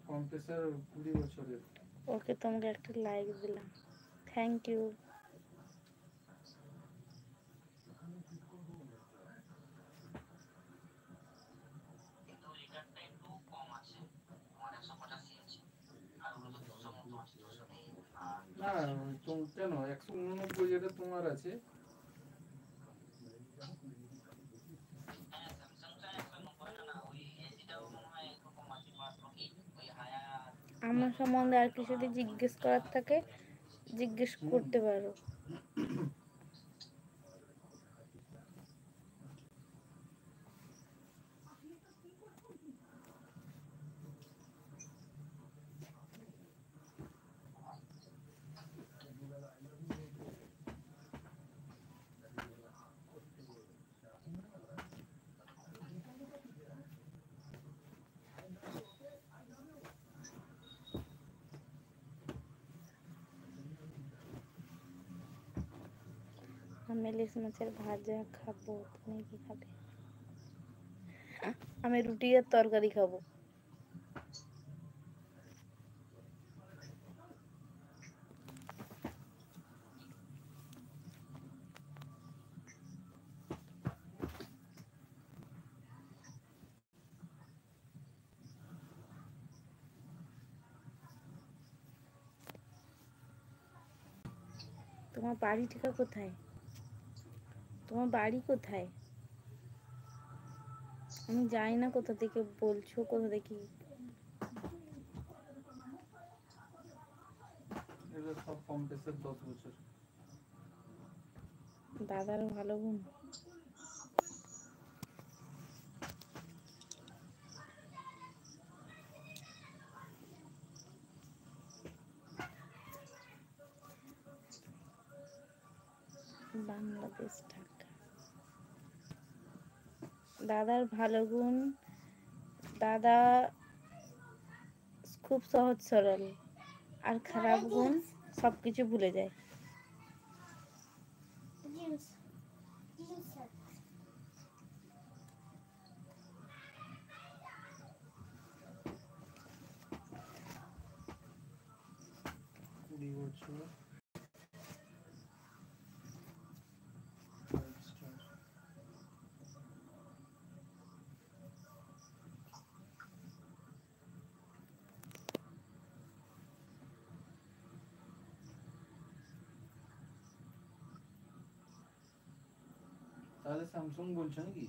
Compressor 20 বছরের। ওকে তোমাকে একটা লাইক দিলাম, থ্যাংক ইউ। না কেন 189 যেটা তোমার আছে? আমার সম্বন্ধে আর কিছু যদি জিজ্ঞেস করার থাকে জিজ্ঞেস করতে পারো। আমি ইলিশ মাছের ভাজা খাবো, তুমি কি খাবে? আমি রুটি আর তরকারি খাবো। তোমার বাড়ি ঠিকা কোথায়? তোমার বাড়ি কোথায়? আমি জানি না কোথা থেকে বলছো, কোথা থেকে। এটা সব কম্প্রেসার 10 বছর। দাদার ভালো গুণ। বাংলাদেশ, ঢাকা। দাদার ভালো গুণ, দাদা খুব সহজ সরল, আর খারাপ গুণ সবকিছু ভুলে যায়। তাহলে স্যামসাং বলছো নাকি?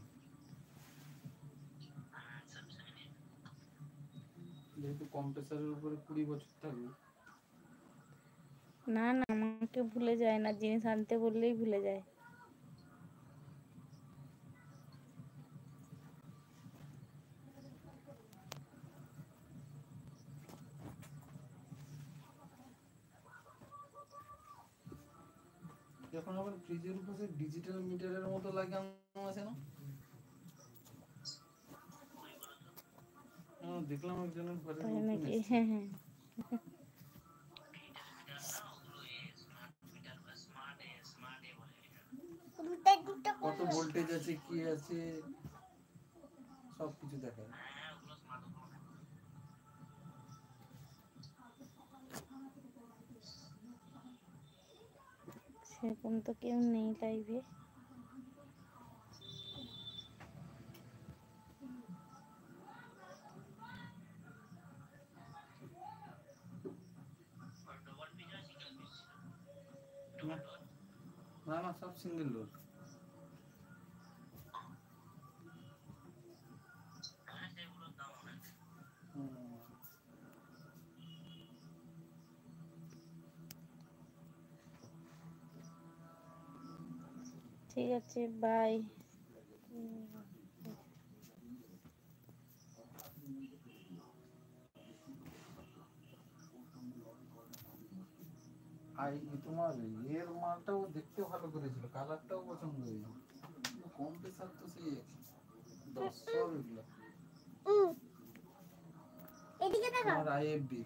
যেহেতু কম্প্রেসারের উপরে 20 বছর থাকবে। না না, আমাকে ভুলে যায় না, জিনিস আনতে বললেই ভুলে যায়। যখন আবার ফ্রিজের উপরে ডিজিটাল মিটারের মতো লাগানো আছে না? দেখলাম একজনের ঘরে তাই নতুন নাকি? এসেছে। হ্যাঁ হ্যাঁ। কত ভোল্টেজ আছে, কি আছে, সব কিছু দেখায়। সেরকম তো কেউ নেই লাইভে। না না, সব সিঙ্গেল ডোর। ঠিক আছে, বাই। তোমার এর মালটাও দেখতে ভালো করেছিল, কালারটাও পছন্দ হয়েছিল। কম্প্রেসার তো সেই 10 সব এগুলো। তোমার আইএফবি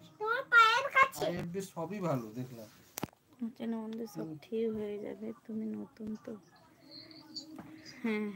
সবই ভালো দেখলাম। আমাদের সব ঠিক হয়ে যাবে, তুমি নতুন তো। হ্যাঁ।